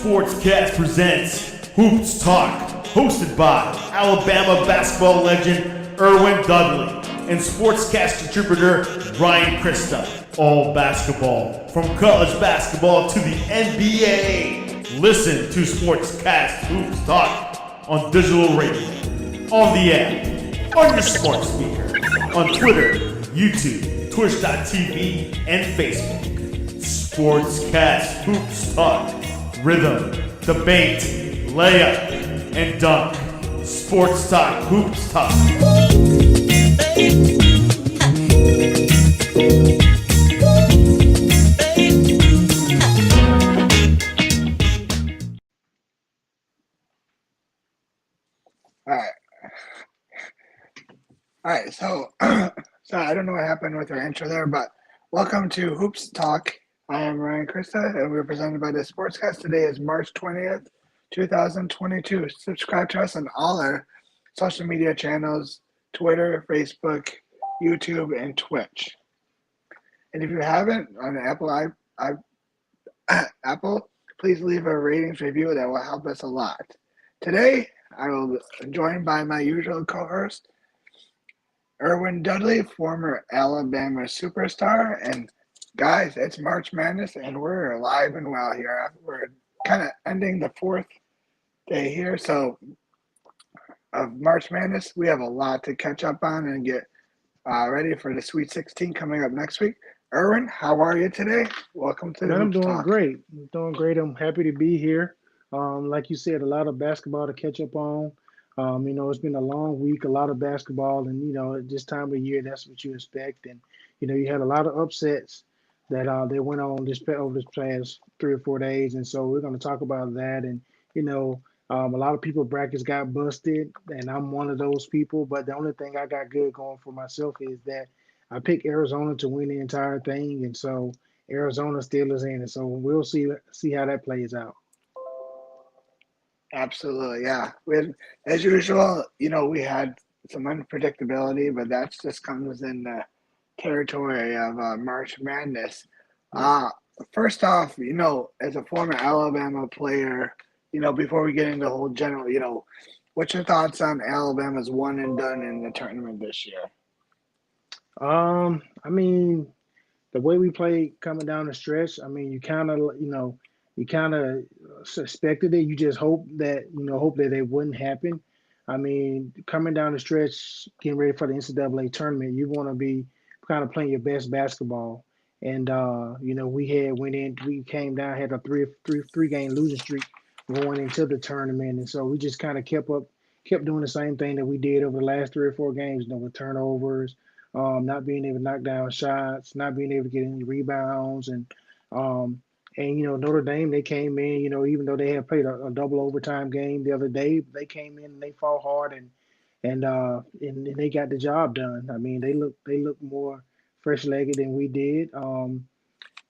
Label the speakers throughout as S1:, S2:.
S1: Sportscast presents Hoops Talk, hosted by Alabama basketball legend Erwin Dudley and sportscast contributor Ryan Krista. All basketball, from college basketball to the NBA. Listen to Sportscast Hoops Talk on digital radio, on the app, on your smart speaker, on Twitter, YouTube, Twitch.tv, and Facebook. Sportscast Hoops Talk. Rhythm, debate, layup, and dunk. Sports Talk Hoops Talk.
S2: All right. So I don't know what happened with our intro there, but welcome to Hoops Talk. I am Ryan Krista, and we're presented by the Sportscast. Today is March 20th, 2022. Subscribe to us on all our social media channels, Twitter, Facebook, YouTube, and Twitch. And if you haven't on Apple, please leave a ratings review. That will help us a lot. Today, I will be joined by my usual co-host, Erwin Dudley, former Alabama superstar. And guys, it's March Madness, and we're alive and well here. We're kind of ending the fourth day here, so of March Madness. We have a lot to catch up on and get ready for the Sweet 16 coming up next week. Erwin, how are you today? Welcome to the
S3: I'm doing
S2: Talk.
S3: great. I'm doing great. I'm happy to be here. Like you said, a lot of basketball to catch up on. It's been a long week, a lot of basketball, and at this time of year, that's what you expect. And you had a lot of upsets that went on over this past 3 or 4 days, and so we're going to talk about that. And a lot of people brackets got busted, and I'm one of those people. But the only thing I got good going for myself is that I picked Arizona to win the entire thing, and so Arizona still is in, and so we'll see how that plays out.
S2: Absolutely, yeah. As usual, we had some unpredictability, but that just comes in the territory of March Madness. First off, as a former Alabama player, before we get into the whole general, what's your thoughts on Alabama's one and done in the tournament this year?
S3: The way we played coming down the stretch, you kind of suspected it. You just hope that it wouldn't happen. Coming down the stretch, getting ready for the NCAA tournament, you want to be kind of playing your best basketball. And we came down, had a three game losing streak going into the tournament, and so we just kind of kept doing the same thing that we did over the last 3 or 4 games. With turnovers, not being able to knock down shots, not being able to get any rebounds, and Notre Dame, they came in, even though they had played a double overtime game the other day, they came in and they fought hard and they got the job done. They look more fresh-legged than we did. And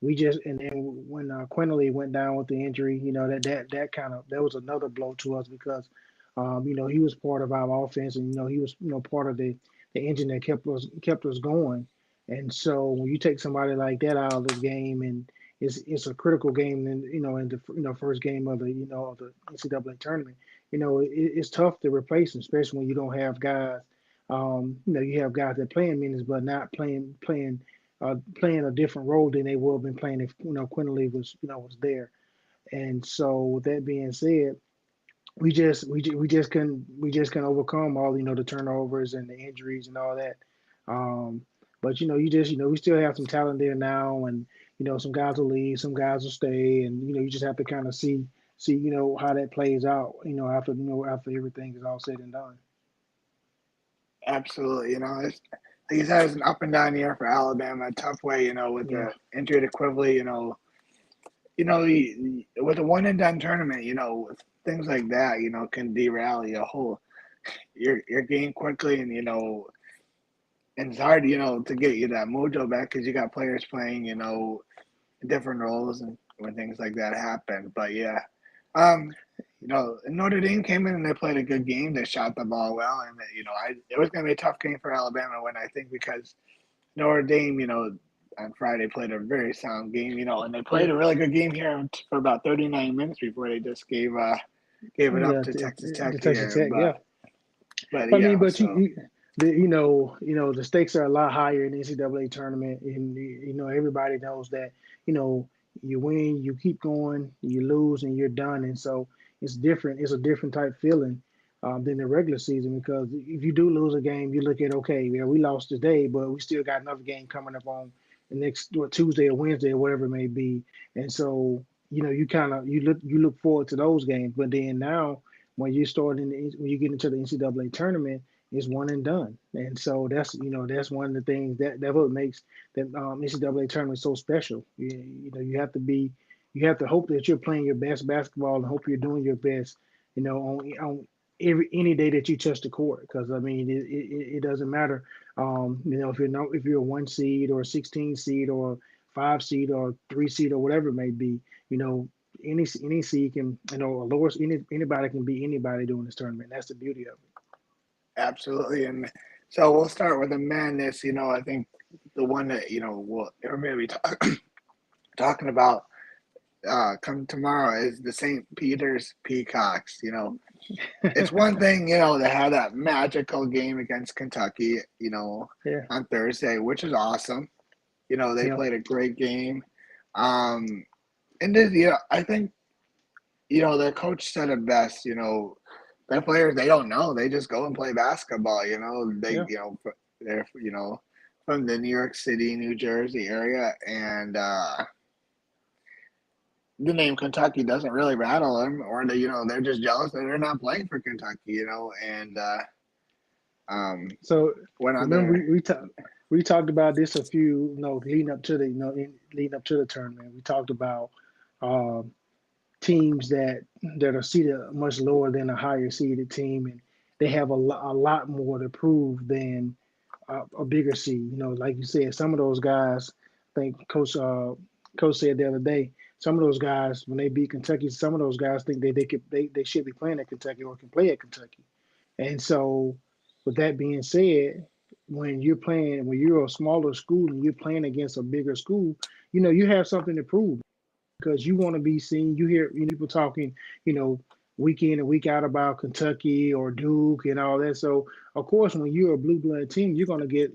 S3: then when Quinterly went down with the injury, that was another blow to us because he was part of our offense, and he was part of the engine that kept us going. And so when you take somebody like that out of the game, and it's a critical game, and in the first game of the of the NCAA tournament, it's tough to replace him, especially when you don't have guys. You have guys that playing minutes, but not playing a different role than they would have been playing if Quinterly was there. And so with that being said, we just couldn't overcome all the turnovers and the injuries and all that. But we still have some talent there now, and some guys will leave, some guys will stay, and you just have to kind of see how that plays out after everything is all said and done.
S2: Absolutely, it's, like you said, it's an up and down year for Alabama, a tough way, with the injury to Quigley, with a one and done tournament, with things like that, can derail your game quickly, and and it's hard, to get you that mojo back because you got players playing, different roles and when things like that happen. But yeah, Notre Dame came in and they played a good game. They shot the ball well, and it was going to be a tough game for Alabama. When I think because Notre Dame, on Friday played a very sound game, and they played a really good game here for about 39 minutes before they just gave it up
S3: Yeah,
S2: to Texas
S3: the
S2: Tech
S3: Texas
S2: here.
S3: Tech, yeah.
S2: But
S3: I mean, but
S2: so
S3: the stakes are a lot higher in the NCAA tournament, and everybody knows that you know you win, you keep going, you lose, and you're done, and so it's different. It's a different type feeling than the regular season because if you do lose a game, you look at okay, yeah, we lost today, but we still got another game coming up on the next Tuesday or Wednesday or whatever it may be, and so you kind of you look forward to those games, but then now when you get into the NCAA tournament, it's one and done. And so that's one of the things that what makes the NCAA tournament so special. You have to hope that you're playing your best basketball and hope you're doing your best. On any day that you touch the court, because I mean it doesn't matter. If you're a 1 seed or a 16 seed or 5 seed or 3 seed or whatever it may be. You know, any seed can, a lower anybody can beat anybody during this tournament. That's the beauty of it.
S2: absolutely. And so we'll start with the madness. I think the one that we're maybe talking about come tomorrow is the St. Peter's Peacocks. It's one thing, to have that magical game against Kentucky,
S3: Yeah,
S2: on Thursday, which is awesome. They
S3: yeah,
S2: played a great game. And then, I think, their coach said it best, their players, they don't know. They just go and play basketball,
S3: yeah.
S2: they're, from the New York City, New Jersey area. And the name Kentucky doesn't really rattle them, or they're just jealous that they're not playing for Kentucky, and
S3: So
S2: one
S3: remember
S2: other,
S3: we talked about this a few leading up to the leading up to the tournament. We talked about um, teams that are seated much lower than a higher seeded team, and they have a lot more to prove than a bigger seed. Like you said, some of those guys, I think Coach said the other day, some of those guys when they beat Kentucky, some of those guys think they should be playing at Kentucky or can play at Kentucky. And so, with that being said, when you're a smaller school and you're playing against a bigger school, you have something to prove because you want to be seen. You hear people talking, you know, week in and week out about Kentucky or Duke and all that. So of course, when you're a blue blood team, you're gonna get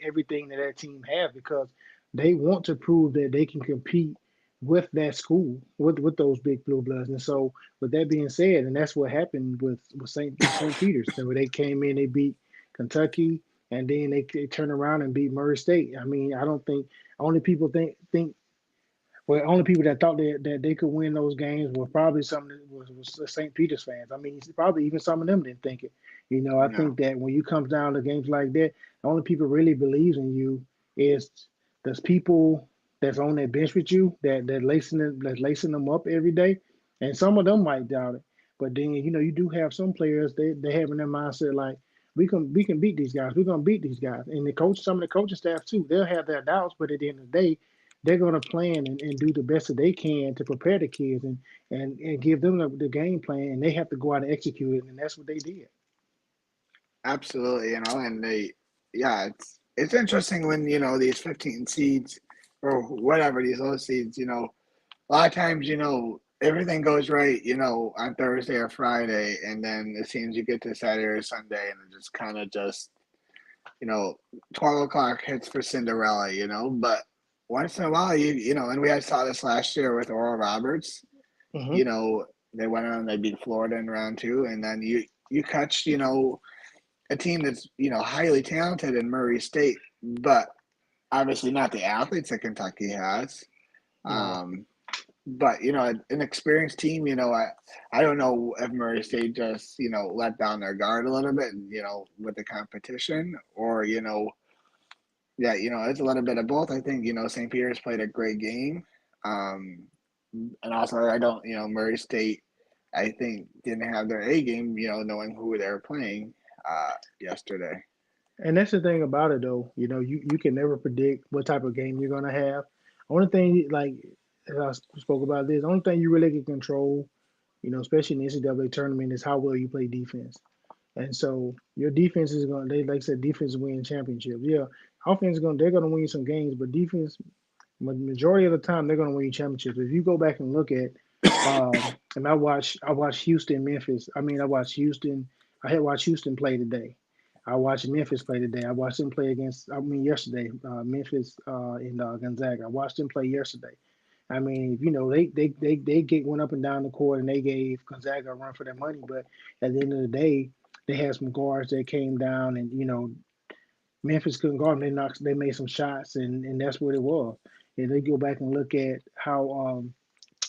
S3: everything that team has because they want to prove that they can compete with that school with those big blue bloods. And so with that being said, and that's what happened with St. Peter's. So they came in, they beat Kentucky, and then they turned around and beat Murray State. I mean, I don't think only people think well, only people that thought that they could win those games were probably some that was the St. Peter's fans. I mean, probably even some of them didn't think it. I
S2: no,
S3: think that when you come down to games like that, the only people really believes in you is those people that's on that bench with you that's lacing them up every day, and some of them might doubt it. But then you do have some players they have in their mindset like we can beat these guys. We're gonna beat these guys, and some of the coaching staff too. They'll have their doubts, but at the end of the day they're going to plan and do the best that they can to prepare the kids and give them the game plan, and they have to go out and execute it, and that's what they did.
S2: absolutely, and yeah, it's interesting when these 15 seeds or whatever these low seeds, a lot of times everything goes right, on Thursday or Friday, and then it seems you get to Saturday or Sunday, and it just kind of just you know 12 o'clock hits for Cinderella, but once in a while and we saw this last year with Oral Roberts,
S3: Hmm.
S2: you know, they went on and they beat Florida in round two, and then you catch a team that's highly talented in Murray State, but obviously not the athletes that Kentucky has.
S3: No.
S2: Um, but an experienced team. I don't know if Murray State just let down their guard a little bit, with the competition, or yeah, it's a little bit of both. I think St. Peter's played a great game, um, and also I don't Murray State. I think didn't have their A game, knowing who they were playing yesterday.
S3: And that's the thing about it, though. You can never predict what type of game you're gonna have. Only thing, like as I spoke about this, only thing you really can control, especially in the NCAA tournament, is how well you play defense. And so your defense is going. They like I said, defense win championships. Yeah, offense is going. They're going to win some games, but defense, majority of the time, they're going to win championships. If you go back and look at, and I watched Houston, Memphis. I mean, I watched Houston. I had watched Houston play today. I watched Memphis play today. I watched them play against. I mean, yesterday, Memphis and Gonzaga. I watched them play yesterday. I mean, they get went up and down the court and they gave Gonzaga a run for their money. But at the end of the day, they had some guards that came down and Memphis couldn't guard them. They made some shots and that's what it was. And they go back and look at how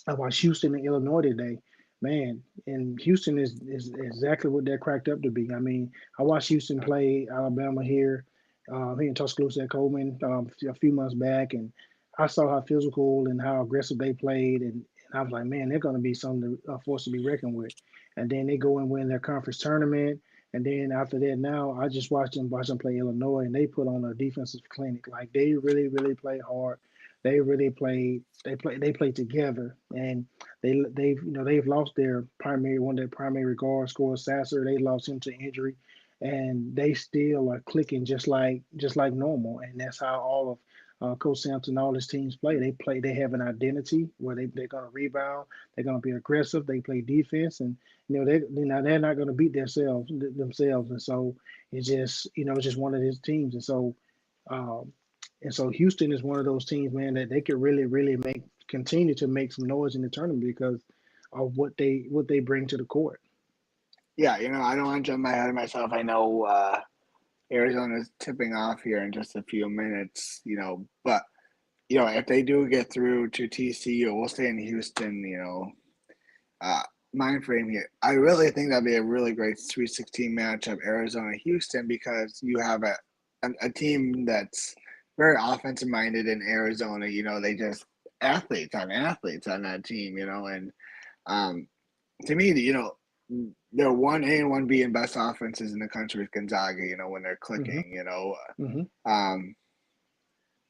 S3: I watched Houston and Illinois today. Man, and Houston is exactly what they're cracked up to be. I mean, I watched Houston play Alabama here in Tuscaloosa at Coleman a few months back, and I saw how physical and how aggressive they played, and I was like, man, they're going to be something force to be reckoned with. And then they go and win their conference tournament, and then after that, now I just watch them play Illinois, and they put on a defensive clinic. Like they really, really play hard. They really played. They played together, and they've lost their primary one of their primary guard scorer Sasser. They lost him to injury, and they still are clicking just like normal. And that's how all of Coach Sampson, all his teams play. They have an identity where they're going to rebound. They're going to be aggressive. They play defense, and they're not going to beat themselves. And so it's just one of his teams. Um, and so Houston is one of those teams, man, that they could really, really continue to make some noise in the tournament because of what they bring to the court.
S2: Yeah, I don't want to jump ahead of myself. I know Arizona's tipping off here in just a few minutes, but if they do get through to TCU, we'll stay in Houston, uh, mind frame here. I really think that'd be a really great Sweet 16 matchup, Arizona Houston, because you have a team that's very offensive minded in Arizona. They just athletes on that team. And to me, they're 1A and 1B in best offenses in the country with Gonzaga. When they're
S3: Hmm.
S2: clicking.
S3: Hmm.
S2: Um,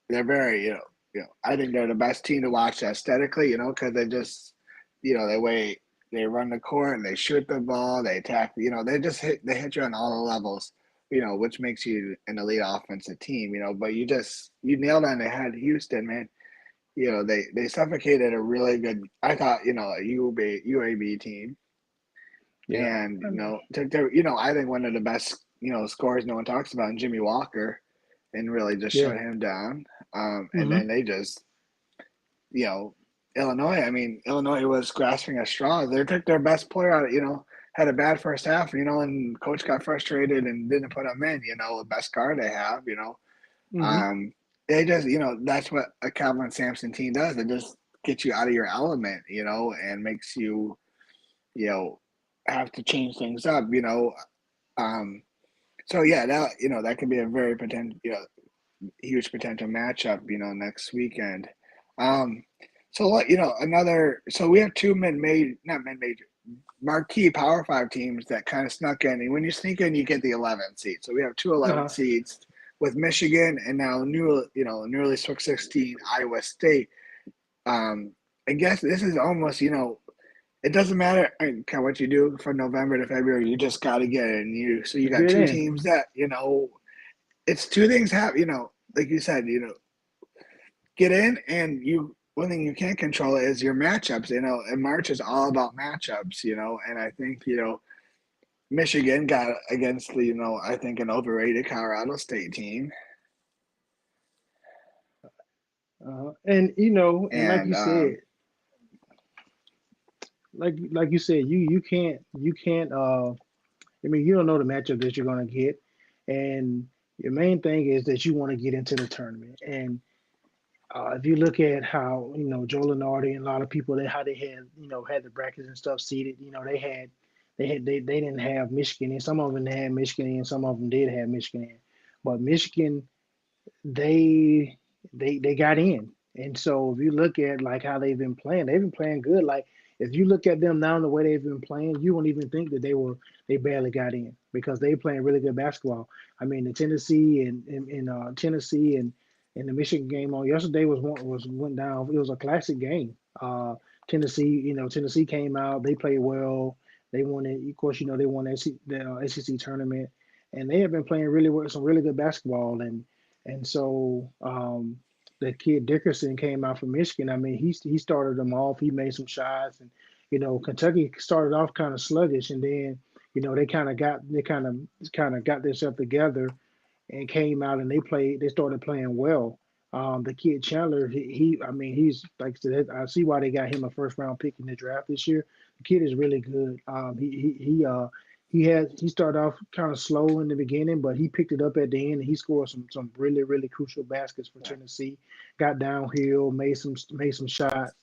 S2: they're very I think they're the best team to watch aesthetically. Because they just they run the court and they shoot the ball, they attack. They hit you on all the levels. Which makes you an elite offensive team. But you nailed on the head, Houston, man. They suffocated a really good. I thought a UAB team.
S3: Yeah.
S2: And
S3: I mean,
S2: took their I think one of the best scorers no one talks about, Jimmy Walker, and really just
S3: yeah.
S2: shut him down. And
S3: Hmm.
S2: then they just you know Illinois. I mean, Illinois was grasping at straws. They took their best player out. Had a bad first half. And coach got frustrated and didn't put him in. The best guard they have.
S3: Hmm.
S2: Um, they just that's what a Calvin Sampson team does. It just gets you out of your element. And makes you know have to change things up. Um, so yeah, that could be a very huge potential matchup, next weekend. Um, so another. So we have two not mid-major, marquee Power Five teams that kind of snuck in. And when you sneak in, you get the 11th seed. So we have two 11
S3: Uh-huh.
S2: seeds with Michigan and now newly Sweet 16 Iowa State. Um, I guess this is almost it doesn't matter what you do from November to February. You just got to get it. And you got
S3: Get
S2: two
S3: in.
S2: teams that it's two things happen. Like you said, get in, and one thing you can't control is your matchups. And March is all about matchups. And I think Michigan got against the I think an overrated Colorado State team,
S3: And and like
S2: and
S3: you said, you can't. I mean, you don't know the matchup that you're gonna get, and your main thing is that you want to get into the tournament. And if you look at how Joe Lenardi and a lot of people how they had the brackets and stuff seated, they didn't have Michigan, and some of them had Michigan, and some of them did have Michigan, but Michigan they they got in. And so if you look at like how they've been playing good. Like if you look at them now and the way they've been playing, you won't even think that they barely got in because they playing really good basketball. I mean, the Tennessee and Tennessee and the Michigan game on yesterday went down. It was a classic game. Tennessee came out, they played well. They won it. Of course, they won the SEC tournament, and they have been playing really well, some really good basketball. And so the kid Dickerson came out from Michigan. I mean, he started them off. He made some shots, and Kentucky started off kind of sluggish, and then they kind of got themselves together and came out and they started playing well. The kid Chandler, I mean, he's like I said, I see why they got him a first round pick in the draft this year. The kid is really good. He started off kind of slow in the beginning, but he picked it up at the end and he scored some really really crucial baskets for Tennessee. Got downhill, made some shots,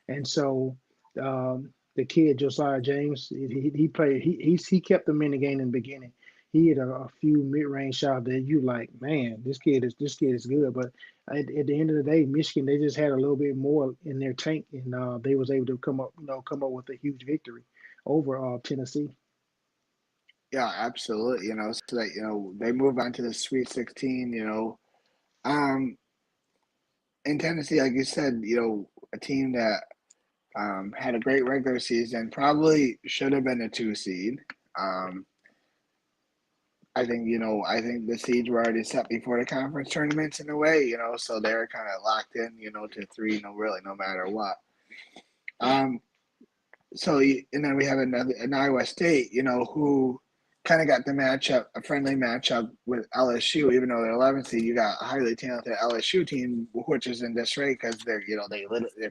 S3: and so the kid Josiah James, he played he kept them in the game in the beginning. He had a few mid-range shots that you like, man, this kid is good. But at the end of the day, Michigan, they just had a little bit more in their tank, and they was able to come up with a huge victory over Tennessee.
S2: Yeah, absolutely. So that they move on to the Sweet 16. Um, in Tennessee, like you said, a team that had a great regular season, probably should have been a 2 seed. Um, I think the seeds were already set before the conference tournaments in a way, so they're kind of locked in, to three, really, no matter what. So and then we have an Iowa State, who kind of got a friendly matchup with LSU, even though they're 11th seed. You got a highly talented LSU team, which is in disarray because they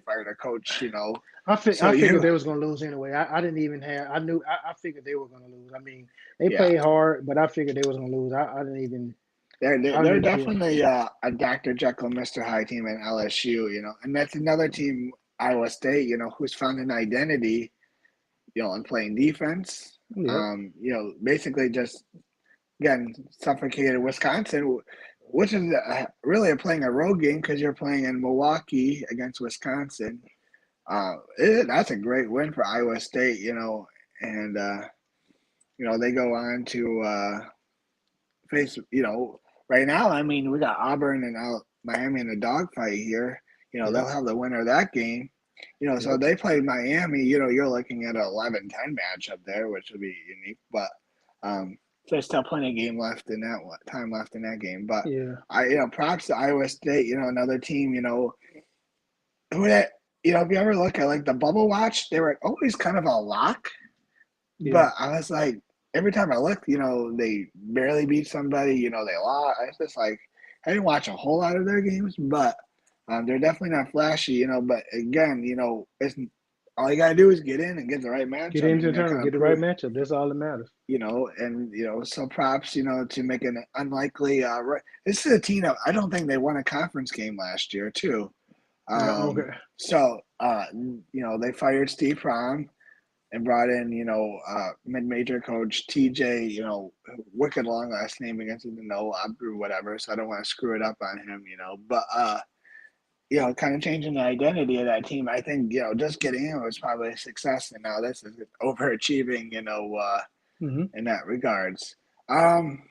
S2: fired a coach,
S3: I figured they was gonna lose anyway. I didn't even have I knew I figured they were gonna lose. I mean, they
S2: Yeah,
S3: played hard, but I figured they was gonna lose. I didn't even
S2: they're
S3: care.
S2: definitely a Dr. Jekyll, Mr. Hyde team in LSU, and that's another team, Iowa State, who's found an identity, in playing defense.
S3: Yep.
S2: Basically just again suffocated Wisconsin, which is really playing a road game because you're playing in Milwaukee against Wisconsin. That's a great win for Iowa State, and they go on to face, right now. I mean, we got Auburn and Miami in a dogfight here. They'll
S3: Yep.
S2: have the winner of that game. So
S3: Yep.
S2: they play Miami. You're looking at an 11-10 matchup there, which would be unique. But there's still plenty of time left in that game. But
S3: Yeah.
S2: props to Iowa State. Another team. Who that. If you ever look at like the bubble watch, they were always kind of a lock.
S3: Yeah.
S2: But I was like, every time I looked, they barely beat somebody. They lost. It's just like I didn't watch a whole lot of their games, but they're definitely not flashy. But again, it's all you gotta do is get in and get the right
S3: Get
S2: matchup,
S3: into
S2: and
S3: the
S2: they're
S3: tournament,
S2: kind of
S3: get the right
S2: proof.
S3: matchup. That's all that matters.
S2: And so props, to make an unlikely. This is a team that I don't think they won a conference game last year too.
S3: Okay.
S2: So they fired Steve Prohm and brought in, mid-major coach TJ, wicked long last name against or whatever. So I don't want to screw it up on him, but kind of changing the identity of that team. I think, just getting in was probably a success, and now this is overachieving,
S3: Hmm.
S2: in that regards. Um,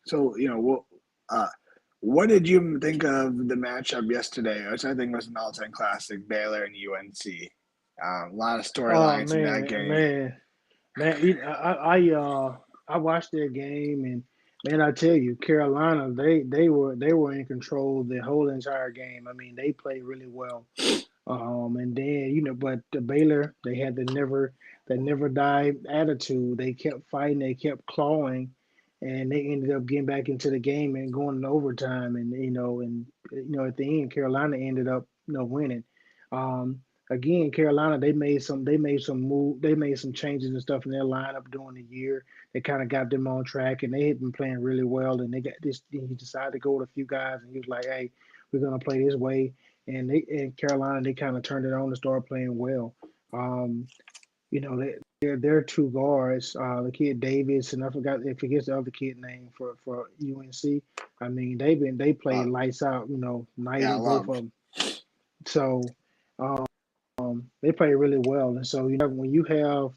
S2: so what did you think of the matchup yesterday, which I think was an all-time classic, Baylor and UNC? A lot of
S3: Oh
S2: storylines in that
S3: man,
S2: game.
S3: man. I watched their game, and man, I tell you, Carolina, they were in control the whole entire game. I mean, they played really well. And then but the Baylor, they had the never die attitude. They kept fighting, they kept clawing, and they ended up getting back into the game and going in overtime. And at the end, Carolina ended up winning. Um, Again, Carolina, they made some changes and stuff in their lineup during the year. They kind of got them on track, and they had been playing really well. And they got this. He decided to go with a few guys, and he was like, "Hey, we're gonna play this way." And they in Carolina, they kind of turned it on and started playing well. Um, their two guards, the kid Davis, and I forget the other kid name for UNC. I mean, they played
S2: Uh,
S3: lights out,
S2: yeah,
S3: nightly, both
S2: love.
S3: of them. So they play really well. And so when you have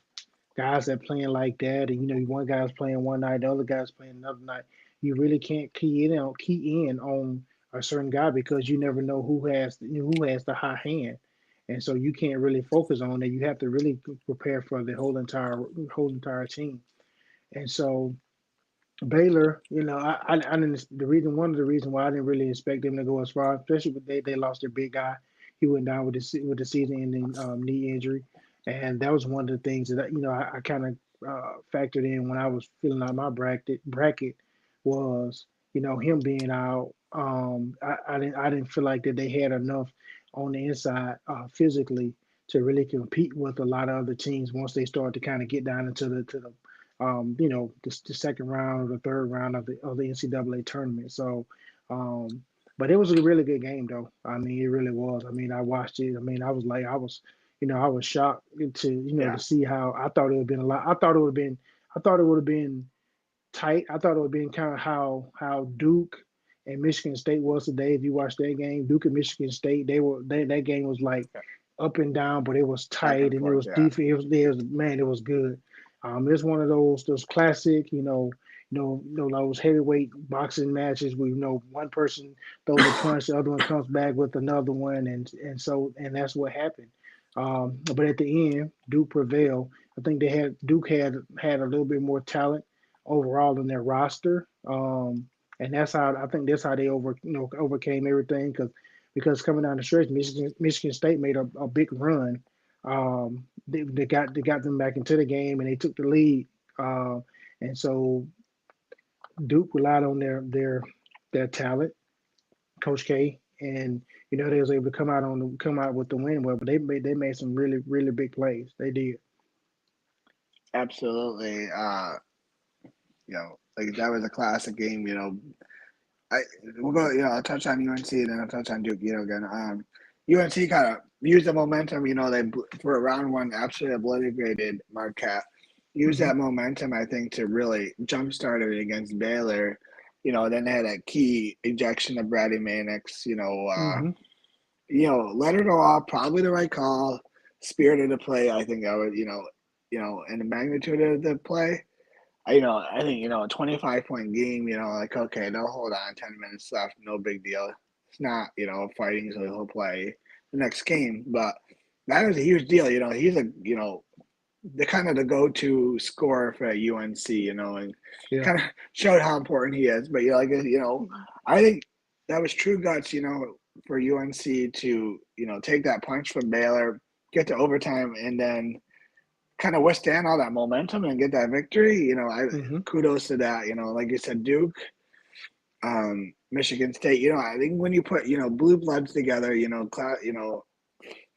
S3: guys that playing like that, and one guy's playing one night, the other guy's playing another night, you really can't key in on a certain guy because you never know who has the high hand. and so you can't really focus on it. You have to really prepare for the whole entire team. And so Baylor, I didn't. One of the reasons why I didn't really expect them to go as far, especially with they lost their big guy. He went down with the season-ending knee injury, and that was one of the things that I kind of factored in when I was filling out my bracket was him being out. I didn't feel like that they had enough on the inside physically to really compete with a lot of other teams once they start to kind of get down into the second round or the third round of the NCAA tournament. So, um, but it was a really good game, though. I mean, it really was. I mean, I watched it. I mean, I was shocked to
S2: Yeah,
S3: see how I thought it would have been a lot. I thought it would have been tight. I thought it would have been kind of how Duke and Michigan State was today. If you watched that game, Duke and Michigan State, that game was like up and down, but it was
S2: back
S3: tight
S2: and
S3: and it
S2: forth.
S3: was
S2: Yeah,
S3: deep. Man, it was good. It's one of those classic, those heavyweight boxing matches where one person throws a punch, the other one comes back with another one, and that's what happened. But at the end, Duke prevailed. I think Duke had a little bit more talent overall in their roster, and that's how they overcame everything because coming down the stretch, Michigan State made a big run. They got them back into the game and they took the lead. Uh, and so Duke relied on their talent, Coach K, and they was able to come out with the win. Well, but they made some really really big plays. They did.
S2: absolutely. Like that was a classic game. I we'll go. I'll touch on UNC and then I'll touch on Duke. Again. UNC kind of used the momentum. For round one absolutely obliterated Marquette. Used
S3: Hmm.
S2: that momentum, I think, to really jumpstart it against Baylor. Then they had a key ejection of Brady Mannix.
S3: Hmm.
S2: Let her go off. Probably the right call. Spirited the play. I think I would. And the magnitude of the play. I think, a 25-point game, like, okay, they'll hold on 10 minutes left, no big deal. It's not, fighting, so he'll play the next game. But that was a huge deal. He's the kind of the go-to scorer for UNC, and
S3: Yeah.
S2: kind of showed how important he is. But, I think that was true guts, for UNC to, take that punch from Baylor, get to overtime, and then kind of withstand all that momentum and get that victory. I
S3: Hmm.
S2: kudos to that. Like you said, Duke, Michigan State. I think when you put blue bloods together,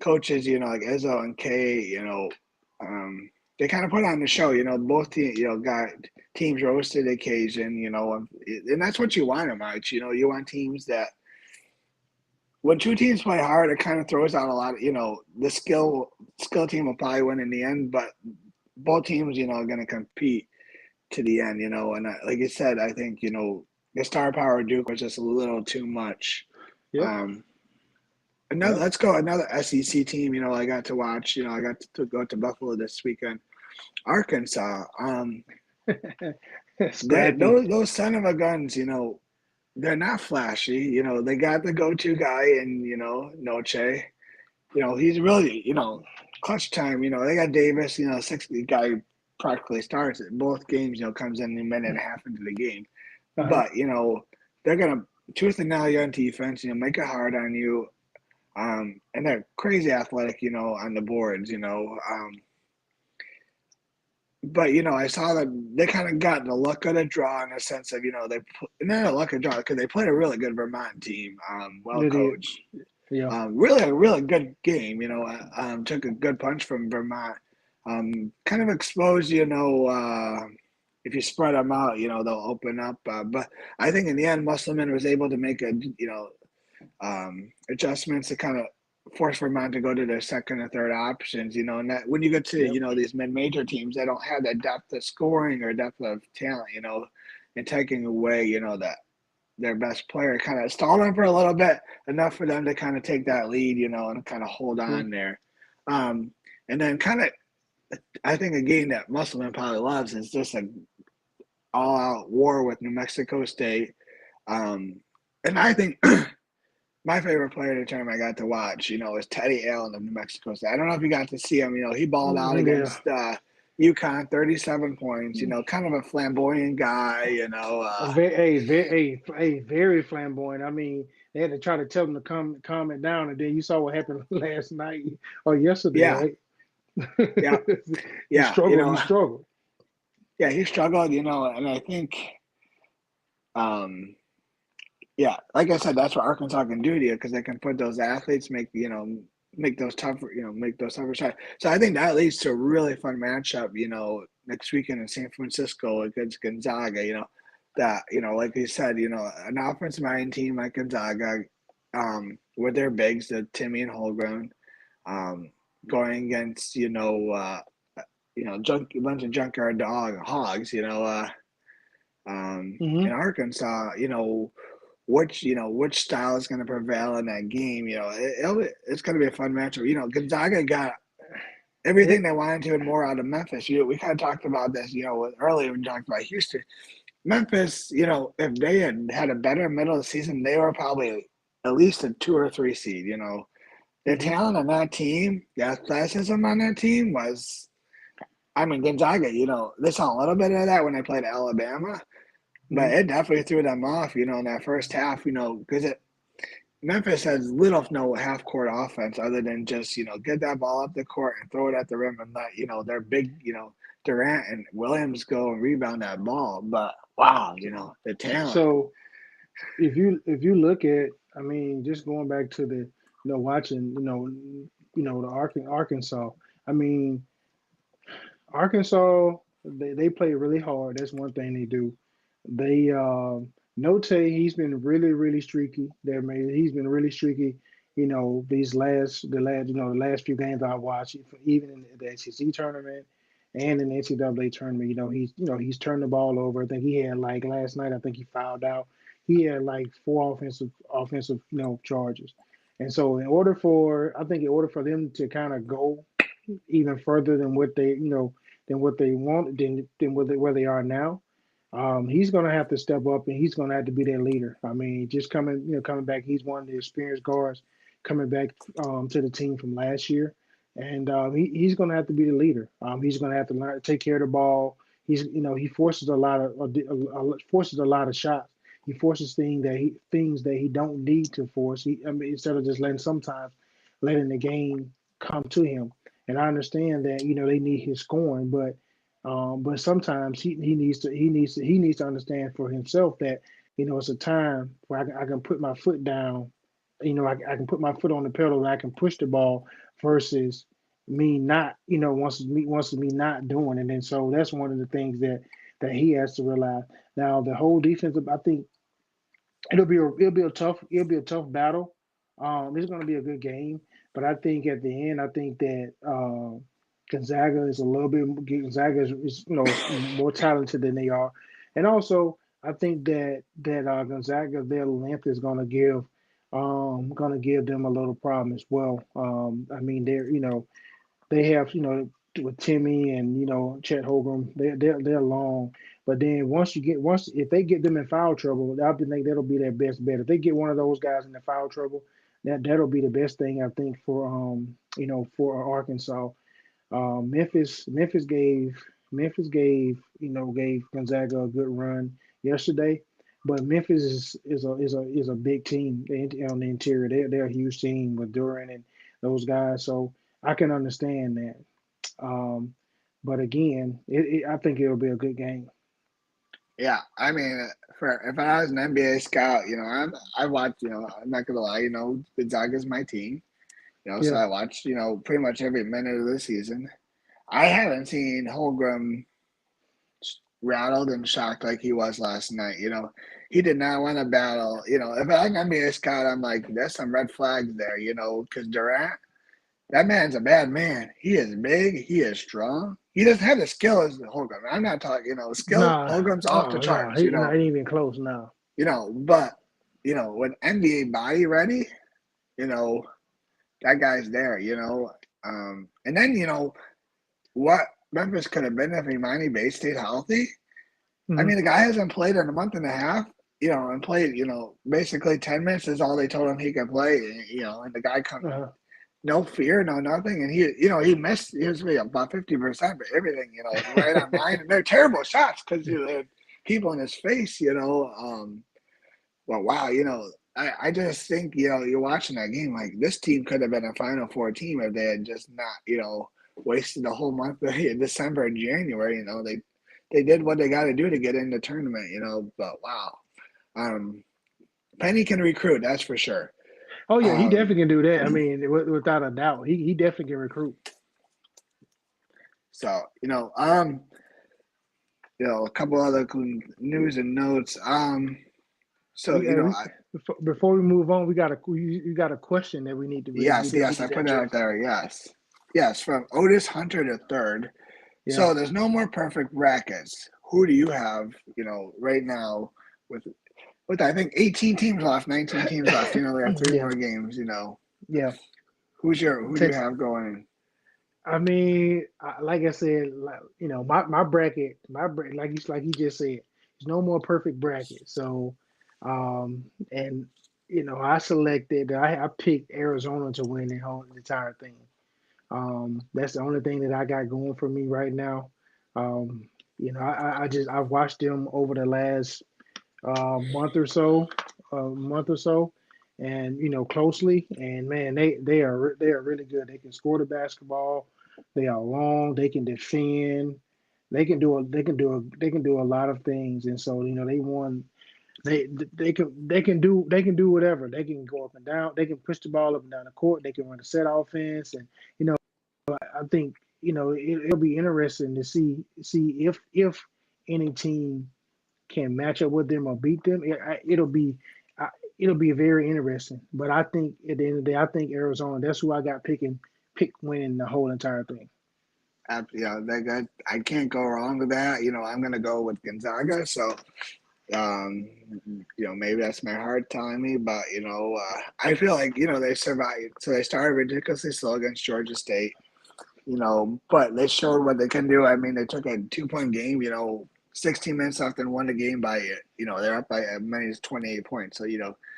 S2: coaches, like Izzo and Kay, they kind of put on the show. Both teams, got teams rose to the occasion. And that's what you want in March. You want teams that when two teams play hard, it kind of throws out a lot of, the skill team will probably win in the end, but both teams, are going to compete to the end, and like you said, I think, the star power of Duke was just a little too much.
S3: Yep.
S2: Um,
S3: Yep.
S2: another SEC team, I got to watch, I got to go to Buffalo this weekend, Arkansas.
S3: Scrappy.
S2: Those son of a guns, they're not flashy. They got the go-to guy in, Noche. He's really, clutch time. They got Davis, 60 guy practically starts at both games, comes in a minute and a half into the game.
S3: Uh-huh.
S2: But, they're going to tooth and nail you on defense, make it hard on you. And they're crazy athletic, on the boards, but I saw that they kind of got the luck of the draw in the sense of not a luck of draw because they played a really good Vermont team, well
S3: They did.
S2: coached,
S3: Yeah.
S2: really a really good game. Took a good punch from Vermont, kind of exposed. If you spread them out, they'll open up. But I think in the end, Musselman was able to make adjustments to kind of force Vermont to go to their second or third options, and that when you get to,
S3: Yep.
S2: these mid-major teams, they don't have that depth of scoring or depth of talent, and taking away, that their best player kind of stalled them for a little bit, enough for them to kind of take that lead, and kind of hold
S3: Yeah.
S2: on there. And then kind of, I think a game that Musselman probably loves is just an all-out war with New Mexico State. And I think my favorite player of the tournament I got to watch, is Teddy Allen of New Mexico State. I don't know if you got to see him. He balled out
S3: Yeah.
S2: against UConn, 37 points. Kind of a flamboyant guy.
S3: Very flamboyant. I mean, they had to try to tell him to calm it down, and then you saw what happened last night or yesterday,
S2: Yeah,
S3: right?
S2: yeah,
S3: He
S2: yeah.
S3: struggled. He struggled.
S2: Yeah, he struggled. And I think, um, yeah, like I said, that's what Arkansas can do to you because they can put those athletes make those tougher, make those tougher shots. So I think that leads to a really fun matchup, next weekend in San Francisco against Gonzaga. That like you said, an offensive minded team like Gonzaga, with their bigs, the Timmy and Holmgren, going against a bunch of junkyard hogs, in
S3: Hmm.
S2: Arkansas, which style is going to prevail in that game. It's going to be a fun matchup. Gonzaga got everything they wanted to and more out of Memphis. We kind of talked about this, earlier when we talked about Houston. Memphis, if they had a better middle of the season, they were probably at least a 2 or 3 seed. The
S3: Hmm.
S2: talent on that team, the athleticism on that team was. I mean, Gonzaga, they saw a little bit of that when they played Alabama, but
S3: Hmm.
S2: it definitely threw them off, in that first half, because Memphis has little to no half court offense other than just, get that ball up the court and throw it at the rim and let, their big, Durant and Williams go and rebound that ball. But wow, the talent.
S3: So if you look at, I mean, just going back to the, watching, the Arkansas. I mean, Arkansas, they play really hard. That's one thing they do. They Note he's been really streaky. He's been really streaky. The last few games I watched, even in the SEC tournament and in the NCAA tournament, he's turned the ball over. I think he had like last night. I think he fouled out. He had like four offensive charges. And so in order for them to kind of go even further than what they want than where they are now. He's going to have to step up and he's going to have to be their leader. I mean, just coming back, he's one of the experienced guards coming back to the team from last year, and he's going to have to be the leader. He's going to have to learn take care of the ball. He forces forces a lot of shots. He forces things that he don't need to force. I mean, instead of just letting the game come to him. And I understand that they need his scoring, but sometimes he needs to understand for himself that it's a time where I can put my foot down. I can put my foot on the pedal and I can push the ball versus me not wants me not doing it. And so that's one of the things that he has to realize. Now the whole defensive, I think it'll be a tough battle. It's going to be a good game, but I think at the end, I think that Gonzaga is more talented than they are, and also I think that Gonzaga their length is going to give them a little problem as well. I mean they have with Timmy and Chet Holmgren, they're long. But then once if they get them in foul trouble, I think that'll be their best bet. If they get one of those guys in the foul trouble, that'll be the best thing I think for Arkansas. Memphis gave Gonzaga a good run yesterday, but Memphis is a big team on the interior. They're a huge team with Durant and those guys, so I can understand that. Um, but again, I think it'll be a good game.
S2: Yeah, I mean, if I was an NBA scout, I watched, I'm not gonna lie, Gonzaga's my team, so
S3: Yeah.
S2: I watched, pretty much every minute of the season. I haven't seen Holmgren rattled and shocked like he was last night. He did not want to battle. If I'm gonna be a scout, I'm like, there's some red flags there. Because Durant, that man's a bad man. He is big. He is strong. He doesn't have the skill as Holmgren. I'm not talking. Skill.
S3: Nah,
S2: Holmgren's off the
S3: nah,
S2: charts.
S3: he not even close now.
S2: But when NBA body ready, you know, that guy's there. And then what Memphis could have been if Imani Bates stayed healthy. I
S3: Hmm.
S2: mean, the guy hasn't played in a month and a half. and played, basically 10 minutes is all they told him he could play, and the guy comes,
S3: Uh-huh.
S2: no fear, no nothing, and he missed, he was about 50%, but everything, was right on line, and they're terrible shots because they had people in his face, well, wow, I just think, you're watching that game, like, this team could have been a Final Four team if they had just not, wasted the whole month of December and January, they did what they got to do to get in the tournament, but wow. Penny can recruit, that's for sure.
S3: Oh yeah, he
S2: Um,
S3: definitely can do that. I mean, without a doubt, he definitely can recruit.
S2: so, a couple other news and notes. So,
S3: Before we move on, we got a question that we need to
S2: yes, I put it out
S3: address.
S2: there. Yes, from Otis Hunter the third.
S3: Yeah.
S2: So there's no more perfect brackets. Who do you have, right now with I think 18 teams left, 19 teams left. We have three
S3: Yeah.
S2: more games.
S3: Yeah.
S2: Who do you have going?
S3: I mean, like I said, my bracket, like you just said, there's no more perfect bracket. So, and I picked Arizona to win the whole entire thing. That's the only thing that I got going for me right now. I've watched them over the last month or so, and closely. And man, they are really good. They can score the basketball. They are long. They can defend. They can do a lot of things. And so they won. They can do whatever. They can go up and down. They can push the ball up and down the court. They can run a set offense, and I think it'll be interesting to see if any team can match up with them or beat them. Uh, it'll be very interesting. But I think at the end of the day, I think Arizona. That's who I got pick winning the whole entire thing.
S2: I can't go wrong with that. I'm going to go with Gonzaga. So, maybe that's my heart telling me, but I feel like they survived. So they started ridiculously slow against Georgia State. But they showed what they can do. I mean, they took a 2-point game, 16 minutes left and won the game by it. They're up by as many as 28 points. So,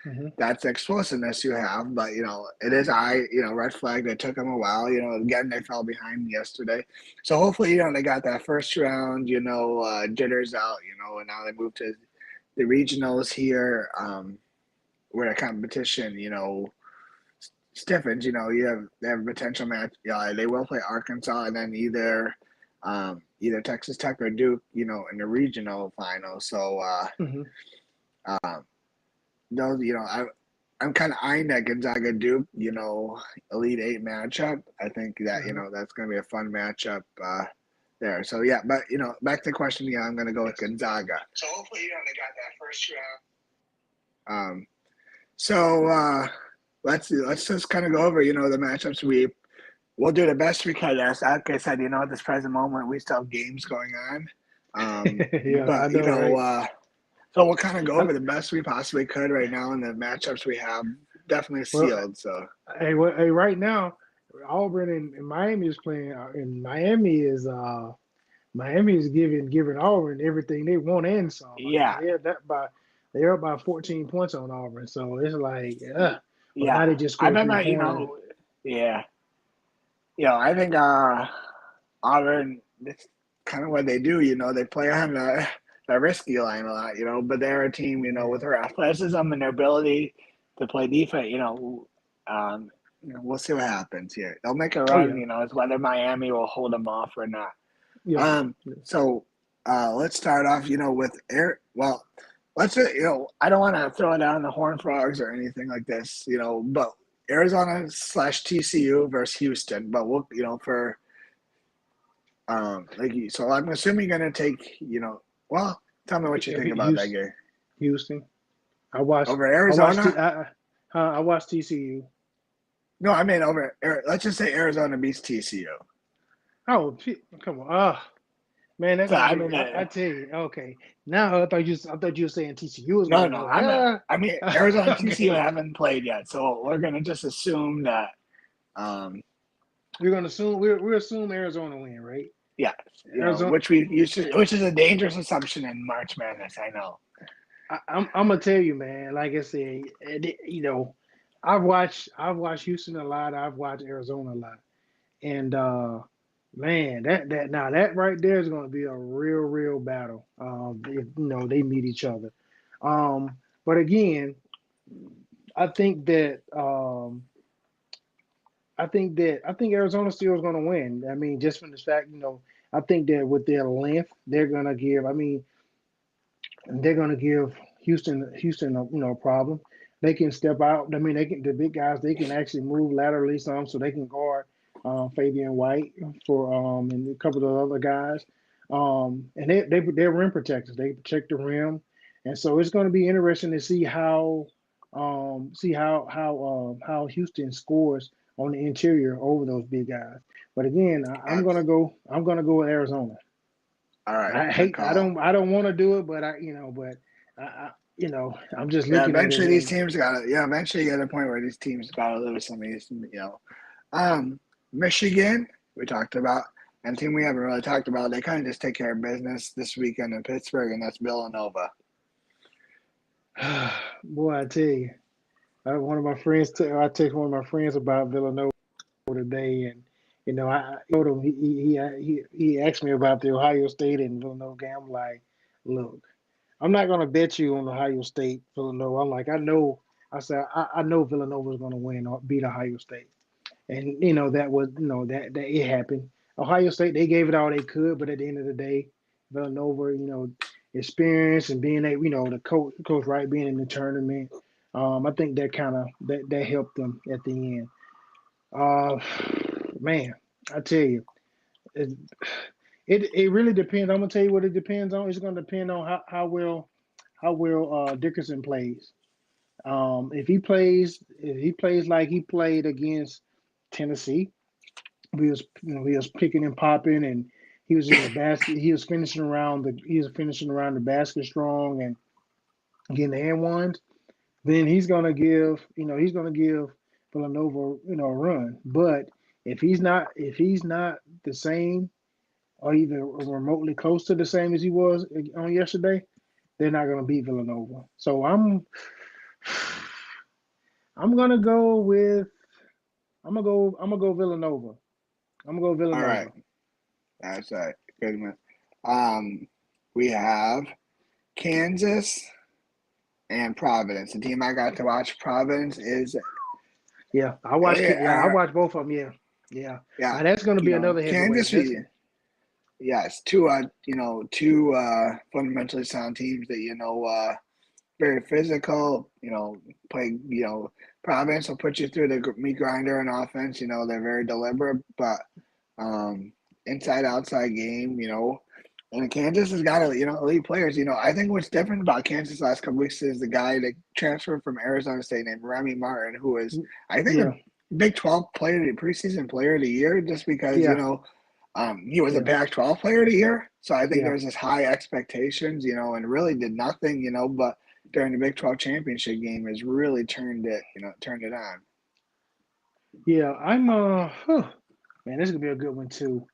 S3: Mm-hmm.
S2: that's the explosiveness you have. But, it is red flag. It took them a while. Again, they fell behind yesterday. So hopefully, they got that first round, jitters out, and now they move to the regionals here, where the competition, stiffens. They have a potential match. They will play Arkansas and then either Texas Tech or Duke, in the regional final. So
S3: Mm-hmm.
S2: those, I'm kind of eyeing that Gonzaga Duke, Elite Eight matchup. I think that that's going to be a fun matchup there. So yeah, but back to the question. Yeah, I'm going to go with Gonzaga. So hopefully, they got that first round. So let's just kind of go over, the matchups we'll do the best we can. As like I said, at this present moment, we still have games going on.
S3: Yeah,
S2: But
S3: I know, right?
S2: So we'll kind of go over the best we possibly could right now, and the matchups we have definitely
S3: Well,
S2: sealed. So
S3: hey, right now, Auburn and Miami is playing, and Miami is giving Auburn everything they want and some. I mean,
S2: yeah,
S3: they're up by 14 points on Auburn, so it's like, but now
S2: yeah.
S3: they just
S2: I
S3: scored three
S2: remember,
S3: pointer.
S2: yeah, I think Auburn. That's kind of what they do. They play on the risky line a lot. But they're a team. With their athleticism and their ability to play defense. We'll see what happens here. They'll make a
S3: Oh
S2: run.
S3: yeah,
S2: It's whether Miami will hold them off or not.
S3: yeah.
S2: So let's start off. With air. Well, let's. I don't want to throw down the Horned Frogs or anything like this. But Arizona/TCU versus Houston. But we'll. For so I'm assuming you're gonna take. Well, tell me what you think about that
S3: Houston,
S2: game.
S3: Houston. I watched.
S2: Over
S3: I watched.
S2: Arizona?
S3: I watched TCU.
S2: No, I mean over. Let's just say Arizona beats TCU.
S3: Oh, come on. Man, that's
S2: So
S3: gonna
S2: I
S3: be.
S2: mean,
S3: I tell you. Okay. Now I thought you were saying TCU was
S2: no,
S3: gonna
S2: no.
S3: win.
S2: I mean, Arizona and TCU
S3: Okay.
S2: haven't played yet, so we're gonna just assume that.
S3: We're gonna assume we're assume Arizona win, right?
S2: Yeah,
S3: Arizona.
S2: which we used to, which is a dangerous assumption in March Madness. I know.
S3: I'm gonna tell you, man. Like I said, I've watched Houston a lot. I've watched Arizona a lot, and man, that right there is gonna be a real battle. If they meet each other. But again, I think that I think Arizona still is gonna win. I mean, just from the fact, I think that with their length, they're gonna give. I mean, they're going to give Houston a problem. They can step out. I mean, the big guys, they can actually move laterally some, so they can guard Fabian White for and a couple of other guys. And they're rim protectors. They protect the rim, and so it's going to be interesting to see how Houston scores on the interior over those big guys. But again, I'm
S2: Abs-
S3: gonna go. I'm gonna go with Arizona.
S2: All right,
S3: I
S2: good
S3: hate. I
S2: call.
S3: don't. I don't want to do it, but I'm just
S2: Yeah,
S3: looking at it.
S2: eventually these
S3: And
S2: teams got to. Yeah, eventually you get a point where these teams got to lose some of these. Michigan we talked about, and team we haven't really talked about. They kind of just take care of business this weekend in Pittsburgh, and that's Villanova.
S3: boy, I tell you, one of my friends. I text one of my friends about Villanova today, and I told him he asked me about the Ohio State and Villanova game. I'm like, look, I'm not gonna bet you on Ohio State Villanova. I'm like, I know. I said I know Villanova is gonna win or beat Ohio State. And that was that it happened. Ohio State, they gave it all they could, but at the end of the day, Villanova, experience and being a the coach right being in the tournament, I think that kind of that helped them at the end. Uh, man, I tell you, it, it really depends. I'm gonna tell you what it depends on. It's gonna depend on how well Dickerson plays. If he plays like he played against Tennessee, he was picking and popping, and he was in the basket. He was finishing around the basket strong and getting the and ones. Then he's gonna give Villanova a run. But if he's not the same or even remotely close to the same as he was on yesterday, they're not gonna beat Villanova. So I'm gonna go with I'm gonna go Villanova. I'm gonna go
S2: All right,
S3: Villanova.
S2: that's a good one. Um, we have Kansas and Providence. The team I got to watch, Providence, is
S3: Yeah, I watch.
S2: they
S3: Yeah, I
S2: are
S3: watch both of them. Yeah, yeah.
S2: yeah,
S3: That's going to be another heavyweight.
S2: Kansas.
S3: That's
S2: Yes, two fundamentally sound teams that very physical. Play. Providence will put you through the meat grinder on offense. They're very deliberate, but um, inside outside game. And Kansas has got elite players. I think what's different about Kansas last couple weeks is the guy that transferred from Arizona State named Remy Martin, who is I think
S3: yeah,
S2: the Big 12 preseason player of the year, just because
S3: yeah,
S2: he was a
S3: yeah,
S2: Pac-12 player of the year. So I think
S3: yeah,
S2: there's this high expectations, and really did nothing, but during the Big 12 championship game has really turned it on.
S3: yeah. Man, this is gonna be a good one too.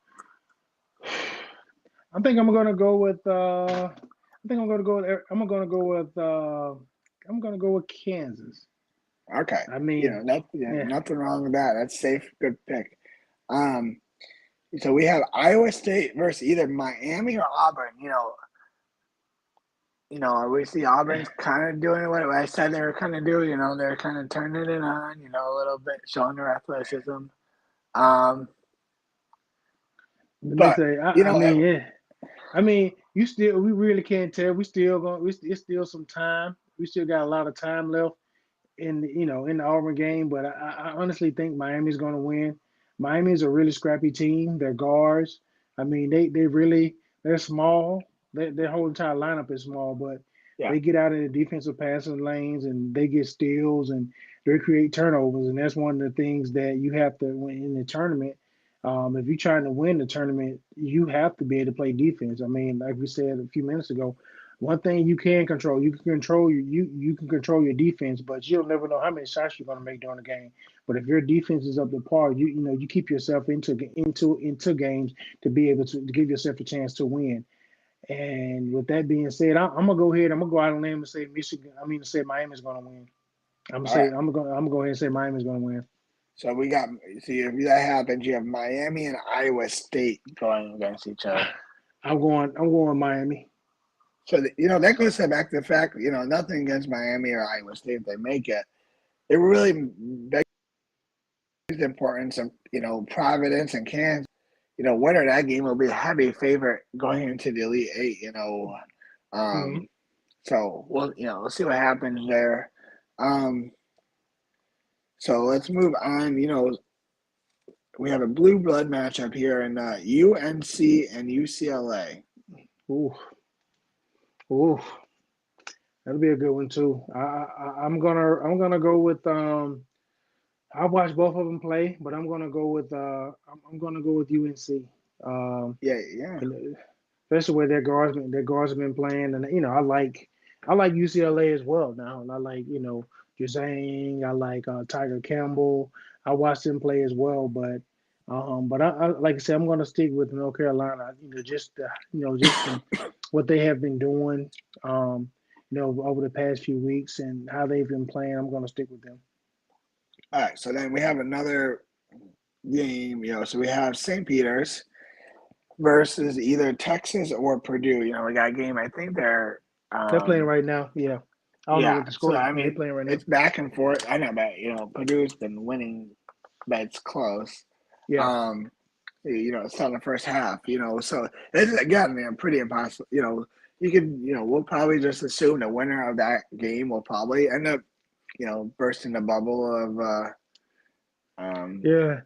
S3: I think I'm gonna go with. I think I'm gonna go with. I'm gonna go with. I'm gonna go with Kansas.
S2: Okay.
S3: I mean, yeah,
S2: Nothing wrong with that. That's safe, good pick. Um, so we have Iowa State versus either Miami or Auburn. We see Auburn's kind of doing what I said they were kind of doing. They're kind of turning it on. A little bit, showing their athleticism. Um,
S3: let me
S2: but
S3: say.
S2: you
S3: I
S2: know,
S3: mean, yeah. I mean, we really can't tell. We still going. It's still some time. We still got a lot of time left in the Auburn game, but I honestly think Miami's going to win. Miami is a really scrappy team. Their guards, I mean, they're small. Their whole entire lineup is small, but
S2: yeah,
S3: they get out of the defensive passing lanes and they get steals and they create turnovers, and that's one of the things that you have to win in the tournament. If you're trying to win the tournament, you have to be able to play defense. I mean, like we said a few minutes ago, one thing you can control your defense, but you'll never know how many shots you're going to make during the game. But if your defense is up to par, you keep yourself into games to be able to give yourself a chance to win. And with that being said, I'm gonna go ahead. I'm gonna go out on a limb and say Michigan. I mean, to say Miami's gonna win.
S2: All right.
S3: I'm gonna go ahead and say Miami's gonna win.
S2: So we got. See, if that happens, you have Miami and Iowa State going against each other.
S3: I'm going Miami.
S2: So that goes back to the fact, nothing against Miami or Iowa State if they make it. It really begs the importance of Providence and Kansas. Winner of that game will be a heavy favorite going into the Elite Eight.
S3: Mm-hmm.
S2: So we'll see what happens there. So let's move on. We have a blue blood matchup here in UNC and UCLA.
S3: Ooh, ooh, that'll be a good one too. I'm gonna go with I watched both of them play, but I'm gonna go with I'm gonna go with UNC.
S2: Yeah.
S3: Especially where their guards have been playing, and I like UCLA as well now, and I like Juzang, I like Tiger Campbell. I watched them play as well, but I like I said, I'm going to stick with North Carolina. Just from what they have been doing, over the past few weeks and how they've been playing. I'm going to stick with them.
S2: All right. So then we have another game. So we have St. Peter's versus either Texas or Purdue. We got a game. I think they're
S3: They're playing right now. Yeah, I don't know
S2: yeah.
S3: what the
S2: So
S3: score is.
S2: I
S3: Yeah, they're
S2: mean,
S3: playing right now.
S2: it's back and forth. I know, but Purdue's been winning, but it's close.
S3: Yeah.
S2: It's not the first half. So this is again, pretty impossible. You can, we'll probably just assume the winner of that game will probably end up, bursting the bubble of.
S3: Yeah.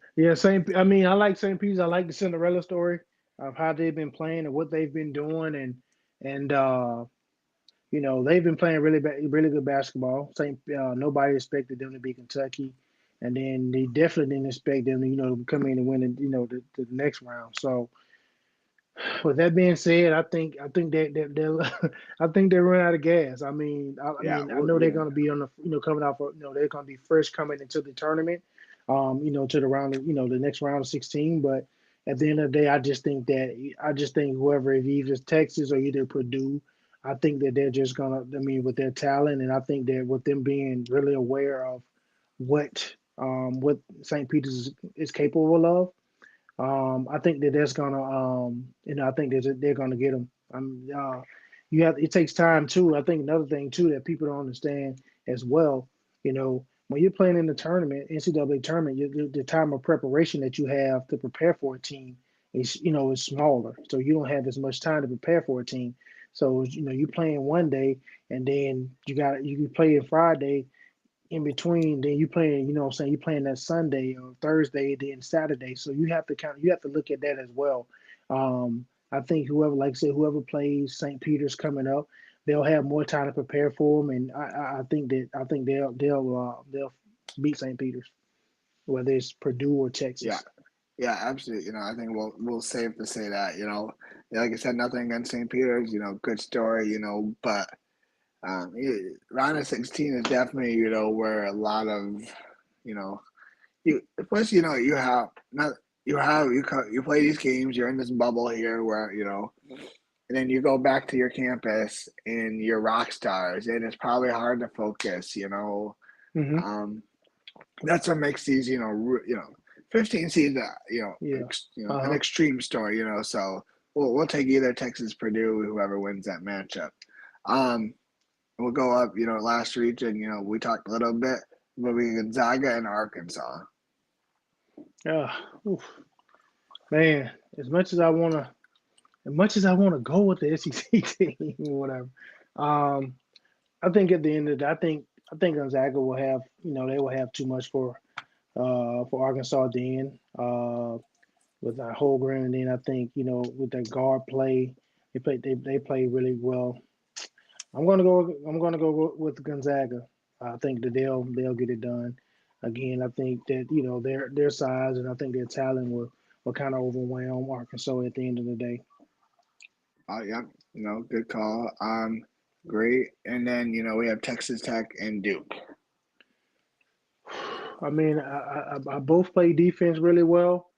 S3: I mean, I like St. Peter's. I like the Cinderella story of how they've been playing and what they've been doing, and they've been playing really good basketball. Nobody expected them to be Kentucky, and then they definitely didn't expect them to come in and win the next round. So with that being said, I think that they'll I think they run out of gas. I
S2: Well,
S3: know they're going to be on the coming out for they're going to be first coming into the tournament, to the round of the next round of 16. But at the end of the day, I just think whoever, if either Texas or either Purdue, I think that they're just gonna. With their talent, and I think that with them being really aware of what St. Peter's is capable of. I think that that's gonna, I think that they're gonna get them. It takes time too. I think another thing too that people don't understand as well, when you're playing in the tournament, NCAA tournament, the time of preparation that you have to prepare for a team is smaller. So you don't have as much time to prepare for a team. So you're playing one day, and then you play it Friday in between, then you playing, what I'm saying, you playing that Sunday or Thursday, then Saturday. So you have to look at that as well. I think whoever, like I said, whoever plays St. Peter's coming up, they'll have more time to prepare for them, and I think they'll beat St. Peter's, whether it's Purdue or
S2: yeah,
S3: Texas.
S2: yeah, absolutely. I think we'll safe to say that. Like I said, nothing against St. Peter's. Good story. But round of 16 is definitely where a lot of you know you plus you have not you play these games. You're in this bubble here where and then you go back to your campus and you're rock stars, and it's probably hard to focus.
S3: Hmm.
S2: Um, that's what makes these 15 seeds
S3: Yeah.
S2: an
S3: Uh-huh.
S2: extreme story. So we'll take either Texas Purdue, whoever wins that matchup. Um, we'll go up, last region, we talked a little bit, but we Gonzaga and Arkansas.
S3: Yeah. Oof. Man, as much as I wanna go with the SEC team or whatever. Um, I think at the end of the day, I think Gonzaga will have, they will have too much for Arkansas at the end, with Holmgren, and then I think with their guard play, they play really well. I'm gonna go with Gonzaga. I think that they'll get it done. Again, I think that their size, and I think their talent will kind of overwhelm Arkansas at the end of the day.
S2: Yeah, good call. Great. And then, we have Texas Tech and Duke.
S3: I both play defense really well,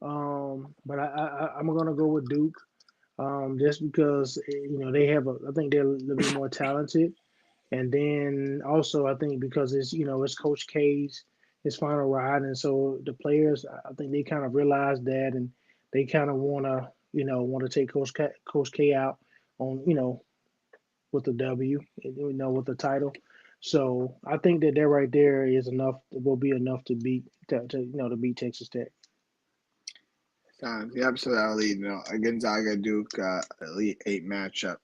S3: but I'm gonna go with Duke. just because they have I think they're a little bit more talented, and then also I think because it's Coach K's his final ride, and so the players I think they kind of realize that, and they kind of want to take Coach K out on with the W, with the title. So I think that right there is enough, will be enough to beat to beat Texas Tech.
S2: Yep. So that'll lead, a Gonzaga Duke Elite Eight matchup.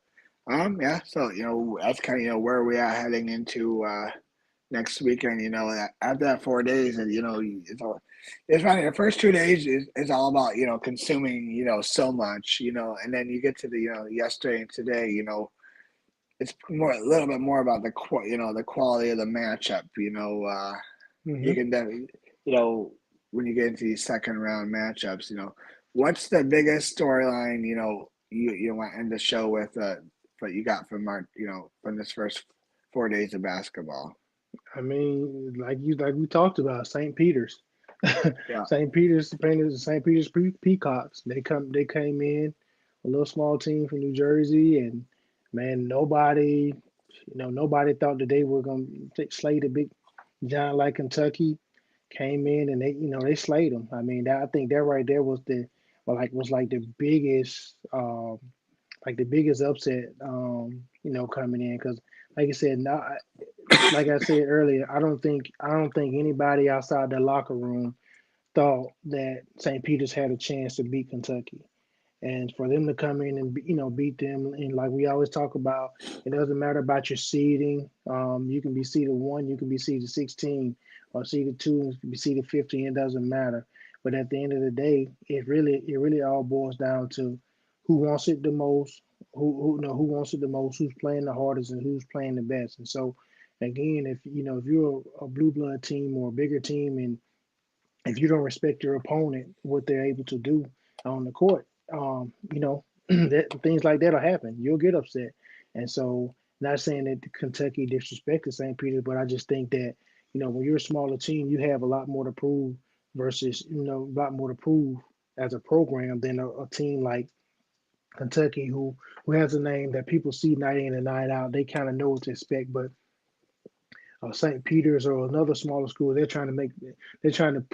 S2: Yeah. So that's kind of where we are heading into next weekend. After that 4 days, and it's funny. The first 2 days is all about consuming so much, and then you get to the yesterday and today, it's a little bit more about the quality of the matchup. You
S3: Hmm.
S2: can definitely, when you get into these second round matchups, what's the biggest storyline, you want to end the show with, what you got from from this first 4 days of basketball?
S3: I mean, like we talked about, St. Peter's,
S2: Yeah,
S3: St. Peter's Peacocks. They came in, a little small team from New Jersey, and man, nobody thought that they were going to slay the big giant like Kentucky. Came in and they slayed them. I mean, I think that right there was like the biggest upset, coming in, because like I said, now, like I said earlier, I don't think anybody outside the locker room thought that St. Peter's had a chance to beat Kentucky, and for them to come in and beat them, and like we always talk about, it doesn't matter about your seeding. You can be seeded 1, you can be seeded 16, or seeded 2, and you can be seeded 15. It doesn't matter. But at the end of the day, it really all boils down to who wants it the most, who wants it the most, who's playing the hardest, and who's playing the best. And so, again, if you're a blue blood team or a bigger team, and if you don't respect your opponent, what they're able to do on the court, things like that'll happen. You'll get upset. And so, not saying that Kentucky disrespected St. Peter's, but I just think that, when you're a smaller team, you have a lot more to prove versus, a lot more to prove as a program than a team like Kentucky, who has a name that people see night in and night out. They kind of know what to expect. But St. Peter's or another smaller school, they're trying to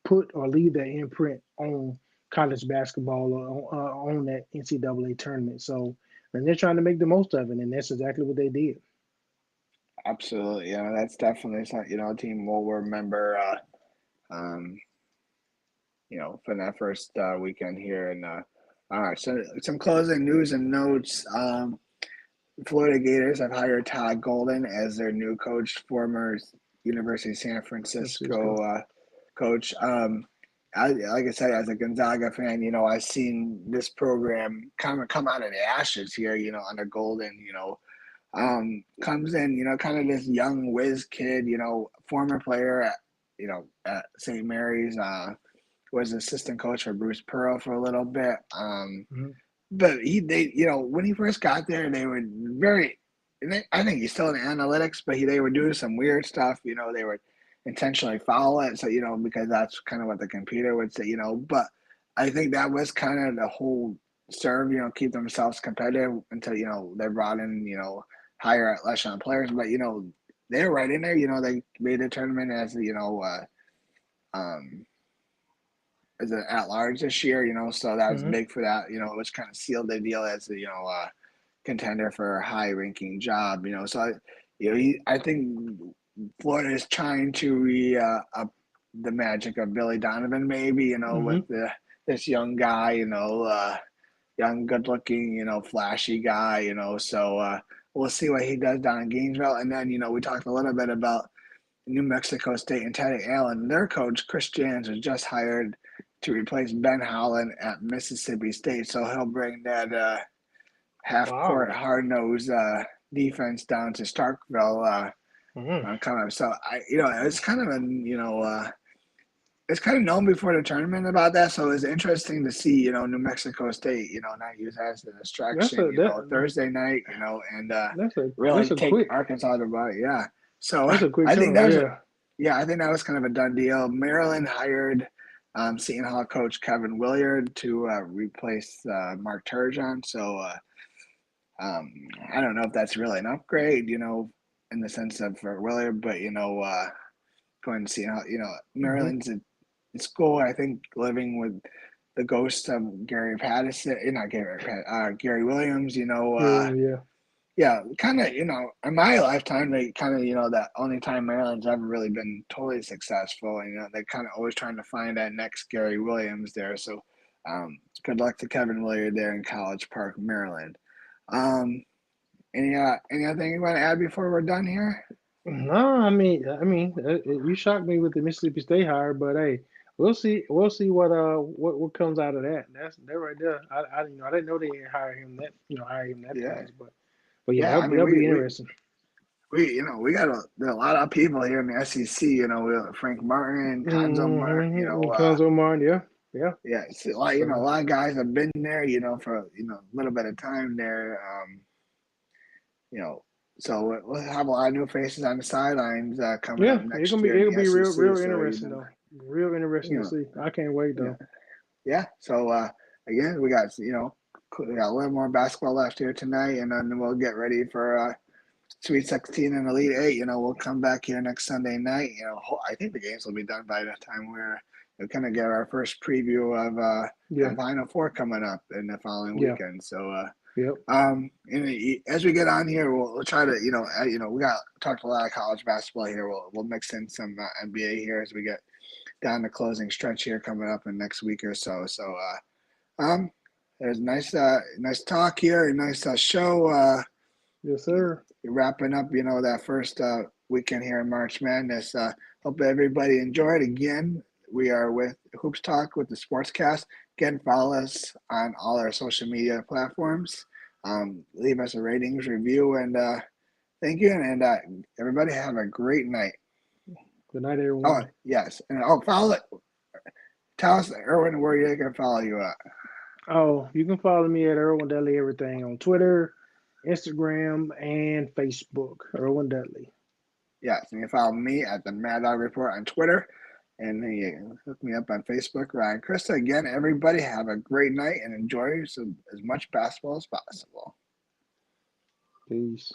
S3: put or leave their imprint on college basketball, or on that NCAA tournament. So, and they're trying to make the most of it, and that's exactly what they did.
S2: absolutely. That's definitely something, a team we'll remember, um, from that first weekend here. And all right, so some closing news and notes. Florida Gators have hired Todd Golden as their new coach, former University of San
S3: San
S2: Francisco
S3: Francisco.
S2: coach. Like I said, as a Gonzaga fan, I've seen this program come out of the ashes here, under Golden. Comes in, kind of this young whiz kid, former player at St. Mary's, was assistant coach for Bruce Pearl for a little bit.
S3: Hmm.
S2: But when he first got there, they were very. I think he's still in analytics, but they were doing some weird stuff. They would intentionally foul it, so because that's kind of what the computer would say. But I think that was kind of the whole serve. Keep themselves competitive until they brought in higher echelon players. But they're right in there. They made the tournament as um as an at large this year, so that was
S3: Hmm.
S2: big for that, which kind of sealed the deal as a contender for a high ranking job, So I think Florida is trying to up the magic of Billy Donovan, maybe, with
S3: Hmm.
S2: this young guy, young, good looking, flashy guy, So we'll see what he does down in Gainesville, and then we talked a little bit about New Mexico State and Teddy Allen. Their coach, Chris Jans, was just hired to replace Ben Holland at Mississippi State. So he'll bring that half court,
S3: Wow.
S2: hard nosed defense down to Starkville
S3: Hmm.
S2: coming up. So it's kind of it's kind of known before the tournament about that. So it's interesting to see, New Mexico State, not use that as a
S3: That's
S2: distraction,
S3: a that
S2: Thursday night, and
S3: that's a
S2: really
S3: that's a
S2: take
S3: quick
S2: Arkansas to bite. Yeah. So
S3: that's a quick
S2: I think that
S3: turnaround.
S2: was
S3: Yeah.
S2: yeah, I think that was kind of a done deal. Maryland hired Seton Hall coach Kevin Williard to replace Mark Turgeon. So I don't know if that's really an upgrade, in the sense of for Williard, but going to see how Maryland's a school. I think living with the ghost of Gary Patterson, not Gary Williams. Yeah, kind of, in my lifetime, they kind of, that only time Maryland's ever really been totally successful. And, they're kind of always trying to find that next Gary Williams there. So, good luck to Kevin Williard there in College Park, Maryland. Anything you want to add before we're done here?
S3: No, I mean, you shocked me with the Mississippi State hire, but hey, we'll see. We'll see what comes out of that. That's that right there. I didn't know they didn't hire him that
S2: Yeah.
S3: fast, but yeah,
S2: I mean,
S3: that'll be interesting.
S2: We got a lot of people here in the SEC. We have Frank Martin, Conzo Martin.
S3: Conzo Martin, yeah.
S2: Yeah, it's a lot. A lot of guys have been there. For a little bit of time there. So we'll have a lot of new faces on the sidelines coming up next year.
S3: It'll be real interesting though. Real interesting to see. I can't wait though.
S2: Yeah. So again, we got we got a little more basketball left here tonight, and then we'll get ready for Sweet 16 and Elite 8. We'll come back here next Sunday night. I think the games will be done by the time we'll kind of get our first preview of Final Four coming up in the following weekend. So.
S3: Yep.
S2: As we get on here, we'll try to, we got talked a lot of college basketball here. We'll mix in some NBA here as we get down the closing stretch here coming up in the next week or so. So, there's nice talk here, a nice show.
S3: Yes, sir.
S2: Wrapping up, that first weekend here in March Madness. Hope everybody enjoyed. Again, we are with Hoops Talk with the Sportscast. Again, follow us on all our social media platforms. Leave us a ratings, review, and thank you. And everybody have a great night.
S3: Good night, everyone.
S2: Oh, yes. And follow it. Tell us, Erwin, where you can follow you at.
S3: Oh, you can follow me at Erwin Dudley Everything on Twitter, Instagram, and Facebook. Erwin Dudley.
S2: Yes, and you follow me at the Mad Dog Report on Twitter. And then you can hook me up on Facebook, Ryan Krista. Again, everybody have a great night and enjoy as much basketball as possible.
S3: Peace.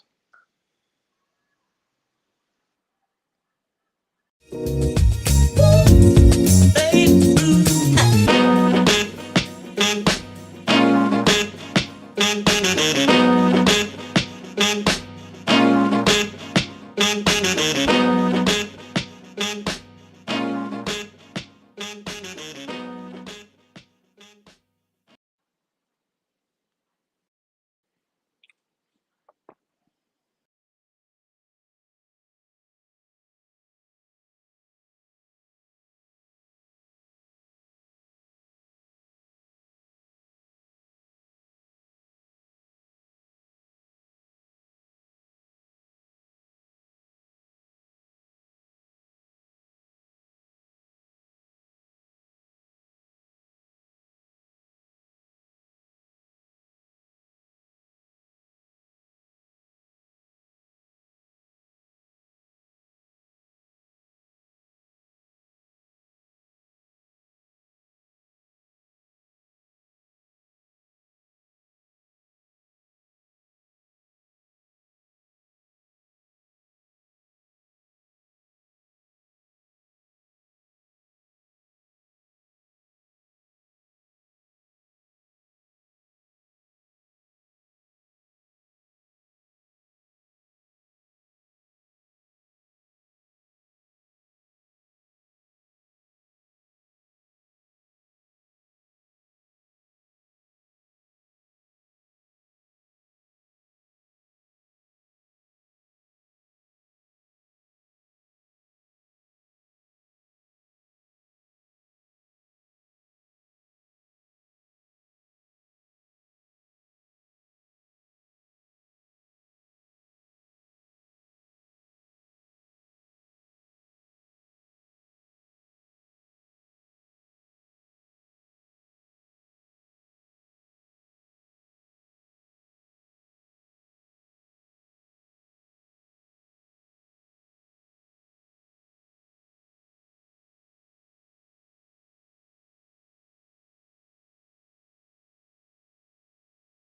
S4: Hey,